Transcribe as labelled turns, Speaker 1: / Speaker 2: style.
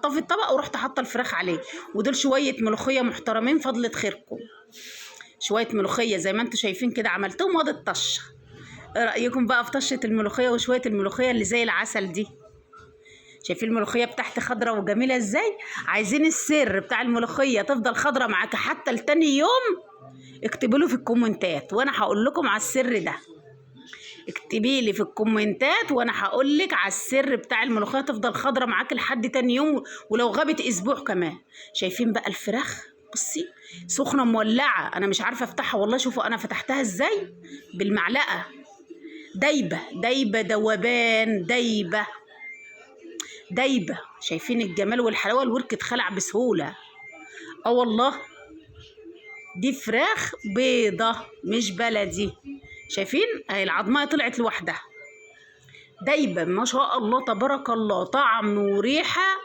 Speaker 1: حطاه في الطبق ورحت حاطه الفراخ عليه. ودول شويه ملوخيه محترمين فضلة خيركم، شويه ملوخيه زي ما انتم شايفين كده عملتهم وادي الطشه. ايه رايكم بقى في طشه الملوخيه وشويه الملوخيه اللي زي العسل دي؟ شايفين الملوخيه بتاعتي خضرة وجميله ازاي؟ عايزين السر بتاع الملوخيه تفضل خضرة معاك حتى لتاني يوم؟ اكتبوا له في الكومنتات وانا هقول لكم على السر ده. اكتبي لي في الكومنتات وانا هقول لك على السر بتاع الملوخيه تفضل خضرة معاك لحد تاني يوم ولو غابت اسبوع كمان. شايفين بقى الفراخ؟ بصي سخنه مولعه، انا مش عارفه افتحها والله. شوفوا انا فتحتها ازاي بالمعلقه، دايبه دايبه دوبان دايبه دايبه. شايفين الجمال والحلاوه؟ الورك اتخلع بسهوله. اه والله دي فراخ بيضه مش بلدي. شايفين اهي العظمه طلعت لوحدها، دايبه ما شاء الله تبارك الله، طعم وريحه.